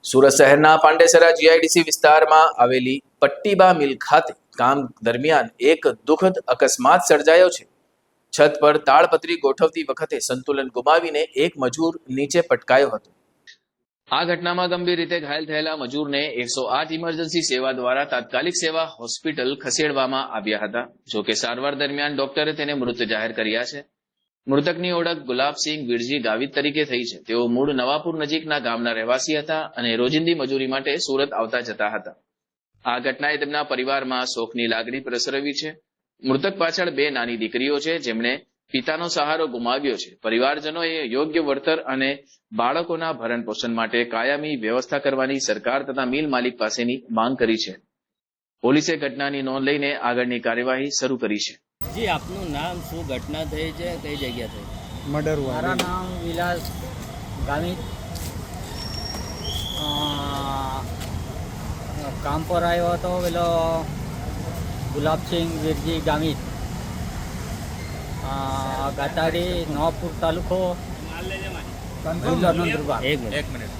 સુરત શહેરના પાંડેસરા જીઆઈડીસી વિસ્તારમાં આવેલી પટ્ટીબા મિલ ખાતે કામ દરમિયાન એક દુઃખદ અકસ્માત સર્જાયો છે। છત પર તાળપત્રી ગોઠવતી વખતે સંતુલન ગુમાવીને એક મજૂર નીચે પટકાયો હતો। આ ઘટનામાં ગંભીર રીતે ઘાયલ થયેલા મજૂરને 108 ઇમરજન્સી સેવા દ્વારા તાત્કાલિક સેવા હોસ્પિટલ ખસેડવામાં આવ્યા હતા। જો કે સારવાર દરમિયાન ડોક્ટરે તેને મૃત જાહેર કર્યા છે। મૃતકની ઓળખ ગુલાબસિંહ વિરજી ગાવિત તરીકે થઈ છે। તેઓ મૂળ નવાપુર નજીકના ગામના રહેવાસી હતા અને રોજિંદી મજૂરી માટે સુરત આવતા જતા હતા। આ ઘટનાએ તેમના પરિવારમાં શોકની લાગણી પ્રસરવી છે। મૃતક પાછળ 2 નાની દીકરીઓ છે જેમણે પિતાનો સહારો ગુમાવ્યો છે। પરિવારજનોએ યોગ્ય વળતર અને બાળકોના ભરણ પોષણ માટે કાયમી વ્યવસ્થા કરવાની સરકાર તથા મિલ માલિક પાસેની માંગ કરી છે। પોલીસે ઘટનાની નોંધ લઈને આગળની કાર્યવાહી શરૂ કરી છે। जी आपनु नाम शू घटना थई छे कई जगह थई? मर्डर हुआ। મારા નામ વિલાસ ગામિત કામ પર આવ્યો હતો પેલો ગુલાબસિંહ વીરજી ગામિત ગાતાડી નવાપુર તાલુકો જિલ્લો નંદુરબાર। एक मिनट